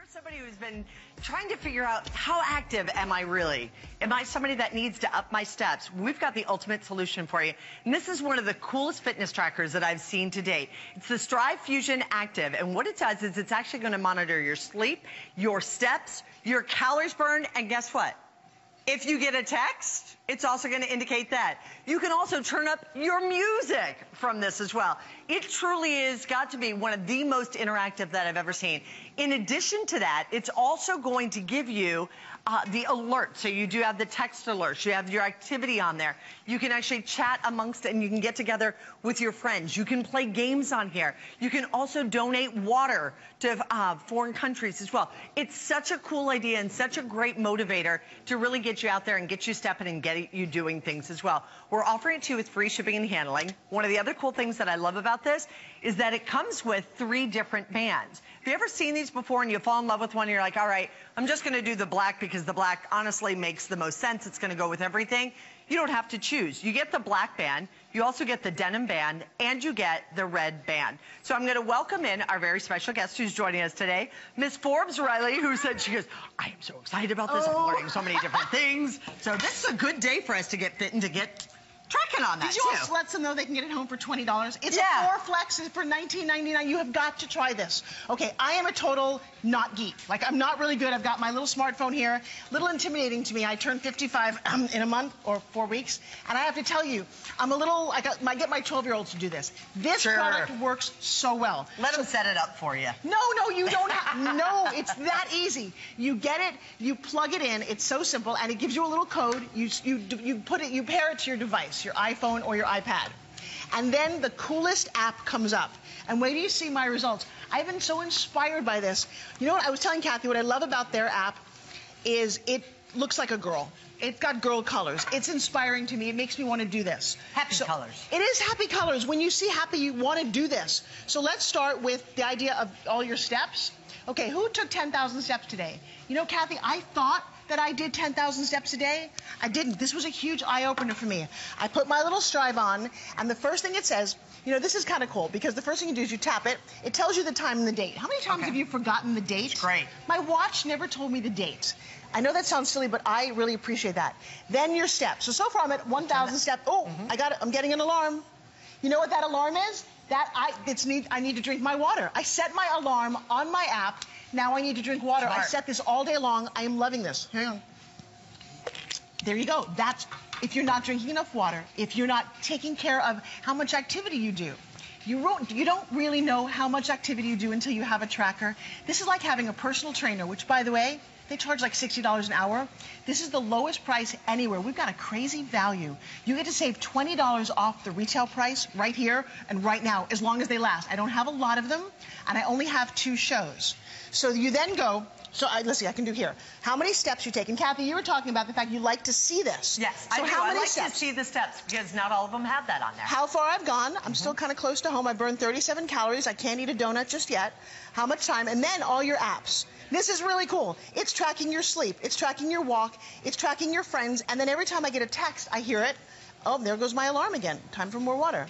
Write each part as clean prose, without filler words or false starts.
Somebody who's been trying to figure out how active am I really? Am I somebody that needs to up my steps? We've got the ultimate solution for you. And this is one of the coolest fitness trackers that I've seen to date. It's the Striiv Fusion Active. And what it does is it's actually going to monitor your sleep, your steps, your calories burned, and guess what? If you get a text, it's also going to indicate that. You can also turn up your music from this as well. It truly is got to be one of the most interactive that I've ever seen. In addition to that, it's also going to give you the alert. So you do have the text alerts. You have your activity on there. You can actually chat amongst it, and you can get together with your friends. You can play games on here. You can also donate water to foreign countries as well. It's such a cool idea and such a great motivator to really get you out there and get you stepping and get you doing things as well. We're offering it to you with free shipping and handling. One of the other cool things that I love about this is that it comes with 3 different bands. Have you ever seen these before and you fall in love with one and you're like, all right, I'm just going to do the black because the black honestly makes the most sense. It's going to go with everything. You don't have to choose. You get the black band, you also get the denim band, and you get the red band. So I'm going to welcome in our very special guest who's joining us today, Miss Forbes Riley, who said, she goes, I am so excited about this. I'm learning so many different things. So this is a good day for us to get fit and to get tracking on that. Did you also let them know they can get it home for $20? It's a 4-flex for $19.99. You have got to try this. Okay, I am a total not geek. Like, I'm not really good. I've got my little smartphone here. Little intimidating to me. I turned 55 in a month or 4 weeks. And I have to tell you, I'm a little, I get my 12-year-olds to do this. This product works so well. Let them set it up for you. No, you don't have, no, it's that easy. You get it, you plug it in, it's so simple, and it gives you a little code. You pair it to your device, your iPhone or your iPad. And then the coolest app comes up. And wait till you see my results. I've been so inspired by this. You know what, I was telling Kathy, what I love about their app is it looks like a girl. It's got girl colors. It's inspiring to me. It makes me want to do this. Happy colors. It is happy colors. When you see happy, you want to do this. So let's start with the idea of all your steps. Okay, who took 10,000 steps today? You know, Kathy, I thought that I did 10,000 steps a day. I didn't. This was a huge eye-opener for me. I put my little Striiv on, and the first thing it says, you know, this is kind of cool, because the first thing you do is you tap it. It tells you the time and the date. How many times have you forgotten the date? It's great. My watch never told me the date. I know that sounds silly, but I really appreciate that. Then your steps. So far I'm at 1,000 steps. Oh, I got it. I'm getting an alarm. You know what that alarm is? I need to drink my water. I set my alarm on my app. Now I need to drink water. Smart. I set this all day long. I am loving this. Hang on. There you go. That's if you're not drinking enough water, if you're not taking care of how much activity you do. You don't really know how much activity you do until you have a tracker. This is like having a personal trainer, which, by the way, they charge like $60 an hour. This is the lowest price anywhere. We've got a crazy value. You get to save $20 off the retail price right here and right now, as long as they last. I don't have a lot of them, and I only have 2 shows. So you then go, let's see, I can do here. How many steps you take? And Kathy, you were talking about the fact you like to see this. Yes, so I like to see the steps because not all of them have that on there. How far I've gone. I'm still kind of close to home. I burned 37 calories. I can't eat a donut just yet. How much time? And then all your apps. This is really cool. It's tracking your sleep. It's tracking your walk. It's tracking your friends. And then every time I get a text, I hear it. Oh, there goes my alarm again. Time for more water.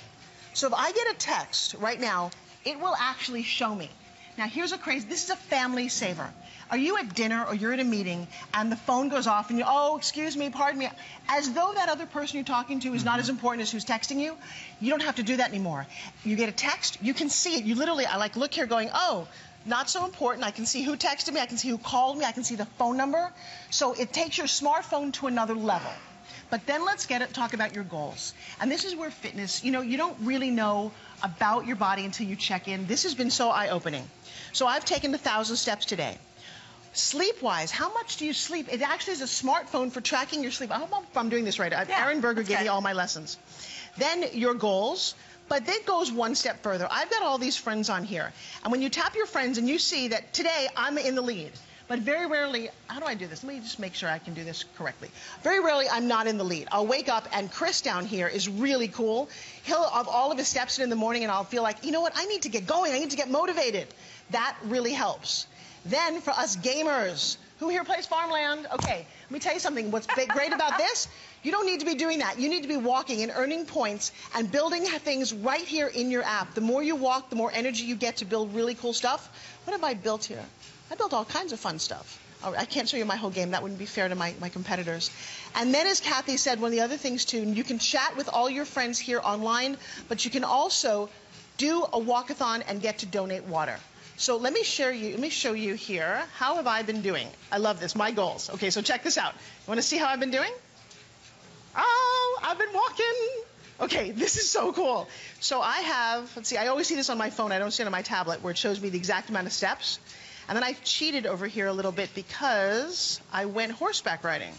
So if I get a text right now, it will actually show me. Now, here's a crazy, this is a family saver. Are you at dinner or you're at a meeting and the phone goes off and you, oh, excuse me, pardon me, as though that other person you're talking to is not as important as who's texting you, you don't have to do that anymore. You get a text, you can see it. You literally, I like look here going, oh, not so important. I can see who texted me, I can see who called me, I can see the phone number. So it takes your smartphone to another level. But then let's talk about your goals. And this is where fitness, you know, you don't really know about your body until you check in. This has been so eye-opening. So I've taken 1,000 steps today. Sleep-wise, how much do you sleep? It actually is a smartphone for tracking your sleep. I hope I'm doing this right. Aaron Berger gave me all my lessons. Then your goals. But that goes one step further. I've got all these friends on here. And when you tap your friends and you see that today I'm in the lead, but very rarely, how do I do this? Let me just make sure I can do this correctly. Very rarely, I'm not in the lead. I'll wake up, and Chris down here is really cool. He'll have all of his steps in the morning, and I'll feel like, you know what, I need to get going. I need to get motivated. That really helps. Then for us gamers, who here plays Farmland? Okay, let me tell you something. What's great about this? You don't need to be doing that. You need to be walking and earning points and building things right here in your app. The more you walk, the more energy you get to build really cool stuff. What have I built here? I built all kinds of fun stuff. I can't show you my whole game. That wouldn't be fair to my competitors. And then, as Kathy said, one of the other things, too, you can chat with all your friends here online, but you can also do a walkathon and get to donate water. So let me show you here. How have I been doing? I love this. My goals. Okay, so check this out. You want to see how I've been doing? Oh, I've been walking. Okay, this is so cool. So I have, let's see, I always see this on my phone. I don't see it on my tablet, where it shows me the exact amount of steps. And then I cheated over here a little bit because I went horseback riding.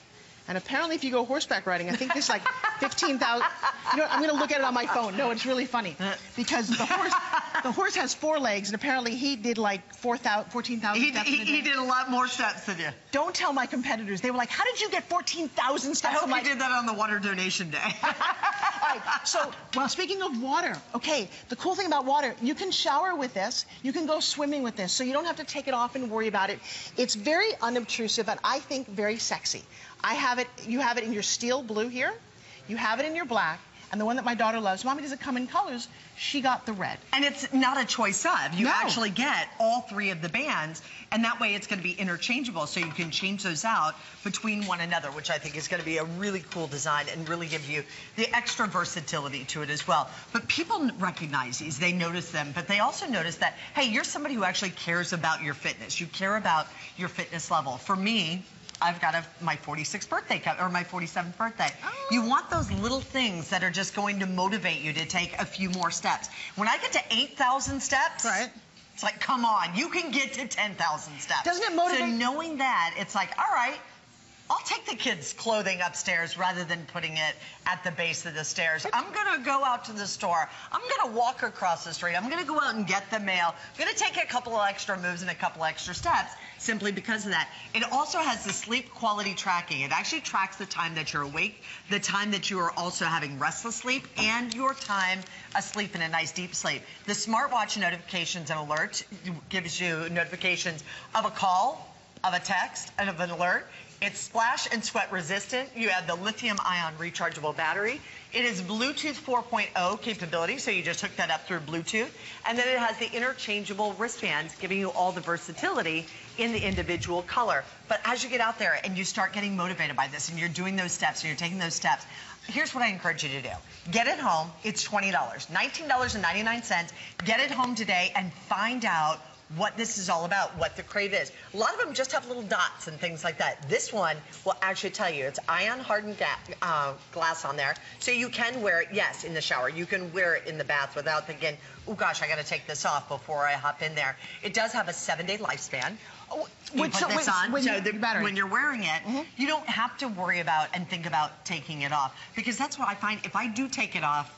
And apparently if you go horseback riding, I think there's like 15,000. You know, I'm going to look at it on my phone. No, it's really funny. Because the horse has 4 legs, and apparently he did like 14,000 steps in a day. He did a lot more steps than you. Don't tell my competitors. They were like, how did you get 14,000 steps? I hope you did that on the water donation day. All right, so, well, speaking of water, okay, the cool thing about water, you can shower with this, you can go swimming with this, so you don't have to take it off and worry about it. It's very unobtrusive and I think very sexy. You have it in your steel blue here, you have it in your black, and the one that my daughter loves, Mommy, does it come in colors? She got the red. And it's not a choice of. You actually get all 3 of the bands, and that way it's going to be interchangeable, so you can change those out between one another, which I think is going to be a really cool design and really give you the extra versatility to it as well. But people recognize these, they notice them, but they also notice that, hey, you're somebody who actually cares about your fitness. You care about your fitness level. For me, I've got my 46th birthday, or my 47th birthday. Oh. You want those little things that are just going to motivate you to take a few more steps. When I get to 8,000 steps, right, it's like, come on, you can get to 10,000 steps. Doesn't it motivate? So knowing that, it's like, all right, I'll take the kids' clothing upstairs rather than putting it at the base of the stairs. I'm going to go out to the store. I'm going to walk across the street. I'm going to go out and get the mail. I'm going to take a couple of extra moves and a couple extra steps simply because of that. It also has the sleep quality tracking. It actually tracks the time that you're awake, the time that you are also having restless sleep, and your time asleep in a nice deep sleep. The smartwatch notifications and alerts gives you notifications of a call, of a text, and of an alert. It's splash and sweat resistant. You have the lithium-ion rechargeable battery. It is Bluetooth 4.0 capability, so you just hook that up through Bluetooth. And then it has the interchangeable wristbands, giving you all the versatility in the individual color. But as you get out there and you start getting motivated by this and you're doing those steps and you're taking those steps, here's what I encourage you to do. Get it home. It's $20, $19.99. Get it home today and find out what this is all about, what the crave is. A lot of them just have little dots and things like that. This one will actually tell you it's ion hardened glass on there, so you can wear it, yes, in the shower. You can wear it in the bath without thinking, oh gosh, I got to take this off before I hop in there. It does have a 7-day lifespan. You put this on, when you're wearing it, you don't have to worry about and think about taking it off, because that's what I find. If I do take it off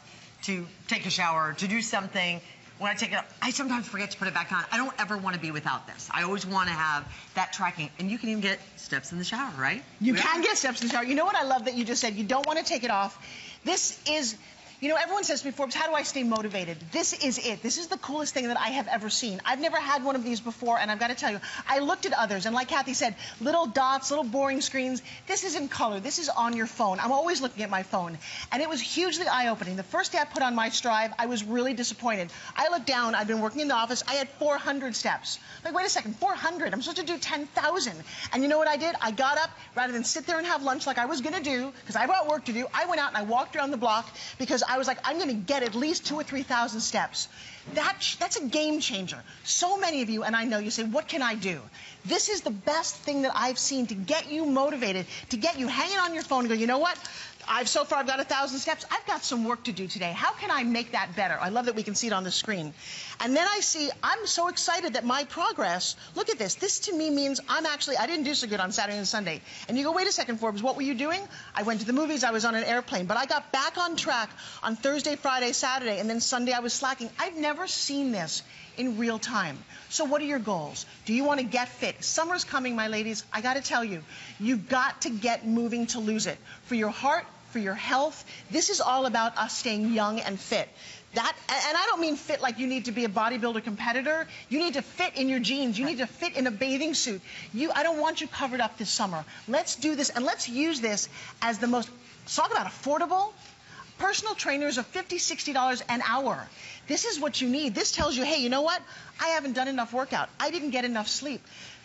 to take a shower, to do something, when I take it off, I sometimes forget to put it back on. I don't ever want to be without this. I always want to have that tracking. And you can even get steps in the shower, right? You can get steps in the shower. You know what I love that you just said? You don't want to take it off. This is, you know, everyone says to me, Forbes, how do I stay motivated? This is it. This is the coolest thing that I have ever seen. I've never had one of these before, and I've got to tell you, I looked at others, and like Kathy said, little dots, little boring screens. This is in color. This is on your phone. I'm always looking at my phone, and it was hugely eye-opening. The first day I put on my Striiv, I was really disappointed. I looked down. I'd been working in the office. I had 400 steps. I'm like, wait a second, 400? I'm supposed to do 10,000. And you know what I did? I got up, rather than sit there and have lunch like I was going to do, because I've got work to do, I went out and I walked around the block because I was like, I'm going to get at least 2,000 or 3,000 steps. That's a game changer. So many of you, and I know you say, what can I do? This is the best thing that I've seen to get you motivated, to get you hanging on your phone and go, you know what? So far I've got 1,000 steps. I've got some work to do today. How can I make that better? I love that we can see it on the screen. And then I see, I'm so excited that my progress, look at this. This to me means I didn't do so good on Saturday and Sunday. And you go, wait a second, Forbes, what were you doing? I went to the movies, I was on an airplane, but I got back on track on Thursday, Friday, Saturday, and then Sunday I was slacking. I've never seen this in real time. So what are your goals? Do you want to get fit? Summer's coming, my ladies. I got to tell you, you've got to get moving to lose it. For your heart, for your health, this is all about us staying young and fit. And I don't mean fit like you need to be a bodybuilder competitor. You need to fit in your jeans. You need to fit in a bathing suit. I don't want you covered up this summer. Let's do this, and let's use this as the most, talk about affordable. Personal trainers are $50, $60 an hour. This is what you need. This tells you, hey, you know what? I haven't done enough workout. I didn't get enough sleep.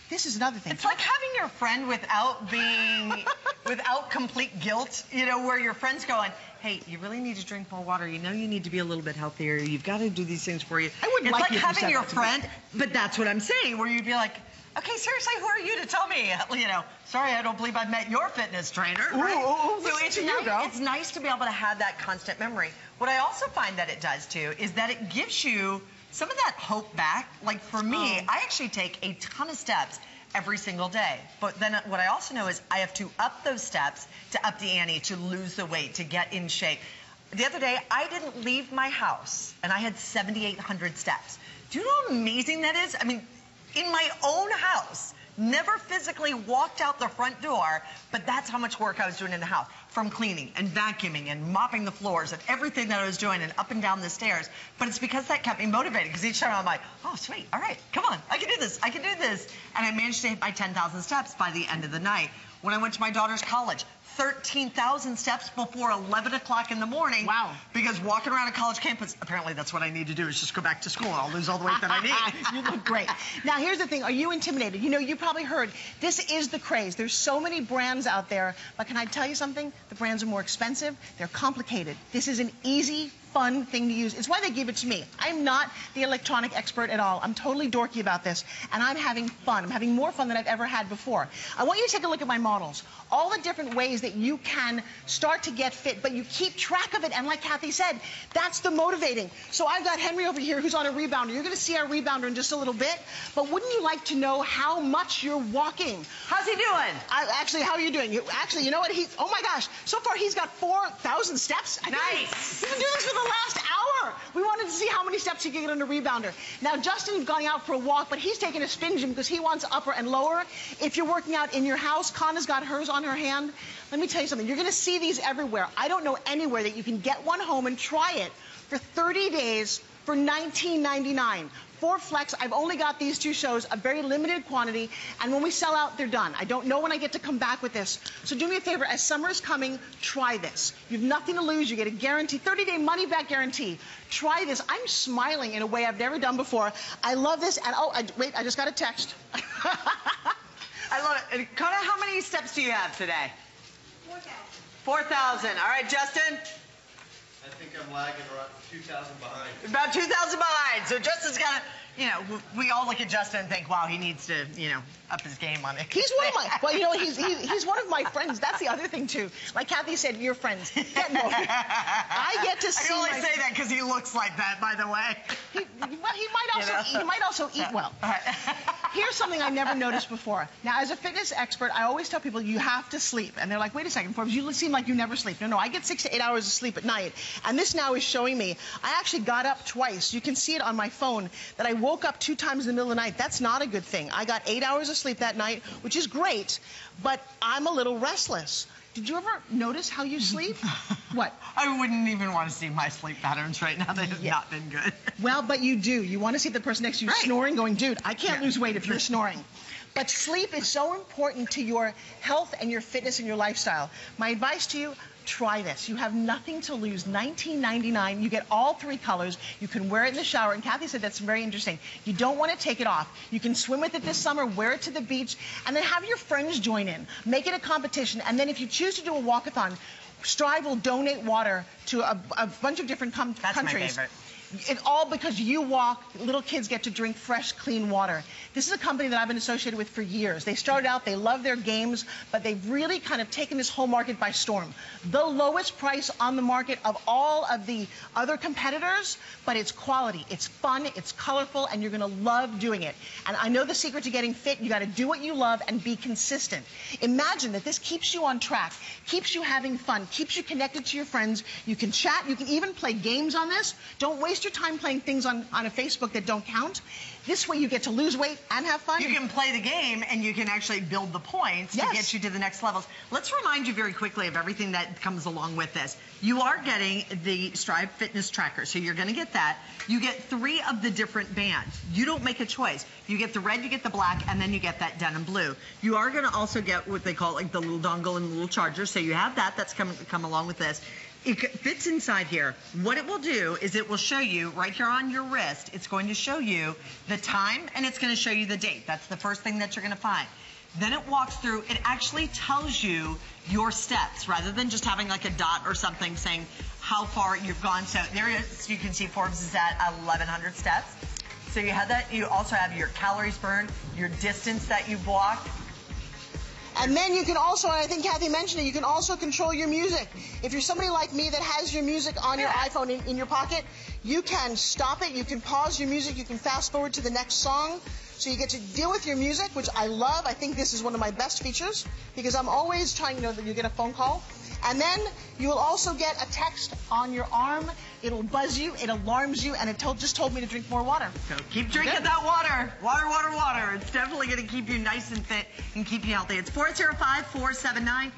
This is another thing. It's like having your friend without complete guilt, you know, where your friend's going, hey, you really need to drink more water. You know you need to be a little bit healthier. You've got to do these things for you. I wouldn't it's like like having your friend, but that's what I'm saying, where you'd be like, okay, seriously, who are you to tell me? You know, sorry, I don't believe I've met your fitness trainer. Right? So it's nice to be able to have that constant memory. What I also find that it does, too, is that it gives you some of that hope back. Like, for me, I actually take a ton of steps every single day. But then what I also know is I have to up those steps to up the ante, to lose the weight, to get in shape. The other day, I didn't leave my house, and I had 7,800 steps. Do you know how amazing that is? I mean, in my own house, never physically walked out the front door, but that's how much work I was doing in the house. From cleaning and vacuuming and mopping the floors and everything that I was doing and up and down the stairs. But it's because that kept me motivated, because each time I'm like, oh, sweet, all right, come on, I can do this, I can do this. And I managed to hit my 10,000 steps by the end of the night. When I went to my daughter's college, 13,000 steps before 11 o'clock in the morning. Wow. Because walking around a college campus, apparently that's what I need to do, is just go back to school. I'll lose all the weight that I need. You look great. Now, here's the thing. Are you intimidated? You know, you probably heard, this is the craze. There's so many brands out there, but can I tell you something? The brands are more expensive. They're complicated. This is an easy, fun thing to use. It's why they gave it to me. I'm not the electronic expert at all. I'm totally dorky about this, and I'm having fun. I'm having more fun than I've ever had before. I want you to take a look at my models. All the different ways that you can start to get fit, but you keep track of it, and like Kathy said, that's the motivating. So I've got Henry over here who's on a rebounder. You're going to see our rebounder in just a little bit, but wouldn't you like to know how much you're walking? How's he doing? Actually, how are you doing? You know what? Oh my gosh, so far he's got 4,000 steps. Nice. He's been doing this for the last hour. We wanted to see how many steps he could get on a rebounder. Now, Justin's going out for a walk, but he's taking a spin gym because he wants upper and lower. If you're working out in your house, Conna's got hers on her hand. Let me tell you something. You're going to see these everywhere. I don't know anywhere that you can get one home and try it for 30 days for $19.99. For Flex, I've only got these two shows, a very limited quantity, and when we sell out, they're done. I don't know when I get to come back with this. So do me a favor, as summer is coming, try this. You have nothing to lose. You get a guarantee, 30-day money-back guarantee. Try this. I'm smiling in a way I've never done before. I love this, and wait, I just got a text. I love it. Kona, how many steps do you have today? 4,000. 4,000. All right, Justin? I think I'm lagging around 2,000 behind. About 2,000 behind. So Justin's got to, you know, we all look at Justin and think, wow, he needs to, you know, up his game on it. He's one of my, well, you know, he's one of my friends. That's the other thing, too. Like Kathy said, you're friends. Get more. I get to see I only say that because he looks like that, by the way. He might also eat well. Here's something I never noticed before. Now, as a fitness expert, I always tell people you have to sleep. And they're like, wait a second, Forbes, you seem like you never sleep. No, I get 6 to 8 hours of sleep at night. And this now is showing me, I actually got up twice. You can see it on my phone that I woke up 2 times in the middle of the night. That's not a good thing. I got 8 hours of sleep that night, which is great, but I'm a little restless. Did you ever notice how you sleep? What? I wouldn't even want to see my sleep patterns right now. They have not been good. Well, but you do. You want to see the person next to you snoring, going, dude, I can't lose weight if you're snoring. But sleep is so important to your health and your fitness and your lifestyle. My advice to you, try this. You have nothing to lose. $19.99. You get all 3 colors. You can wear it in the shower. And Kathy said that's very interesting. You don't want to take it off. You can swim with it this summer, wear it to the beach, and then have your friends join in. Make it a competition. And then if you choose to do a walkathon, Striiv will donate water to a bunch of different countries. That's my favorite. It's all because you walk, little kids get to drink fresh, clean water. This is a company that I've been associated with for years. They started out, they love their games, but they've really kind of taken this whole market by storm. The lowest price on the market of all of the other competitors, but it's quality, it's fun, it's colorful, and you're gonna love doing it. And I know the secret to getting fit, you gotta do what you love and be consistent. Imagine that this keeps you on track, keeps you having fun, keeps you connected to your friends. You can chat, you can even play games on this. Don't waste your time playing things on a Facebook that don't count. This way you get to lose weight and have fun. You can play the game and you can actually build the points to get you to the next levels. Let's remind you very quickly of everything that comes along with this. You are getting the Striiv Fitness Tracker, so you're going to get that. You get 3 of the different bands. You don't make a choice. You get the red, you get the black, and then you get that denim blue. You are going to also get what they call like the little dongle and the little charger, so you have that. That's come along with this. It fits inside here. What it will do is it will show you right here on your wrist, it's going to show you the time and it's going to show you the date. That's the first thing that you're going to find. Then it walks through, it actually tells you your steps rather than just having like a dot or something saying how far you've gone. So there is, you can see Forbes is at 1,100 steps. So you have that. You also have your calories burned, your distance that you've walked. And then you can also, and I think Kathy mentioned it, you can also control your music. If you're somebody like me that has your music on your iPhone in your pocket, you can stop it, you can pause your music, you can fast forward to the next song. So you get to deal with your music, which I love. I think this is one of my best features because I'm always trying, that you get a phone call. And then you will also get a text on your arm. It'll buzz you, it alarms you, and it just told me to drink more water. So keep drinking that water. Water, water, water. It's definitely going to keep you nice and fit and keep you healthy. It's 405-479-7995.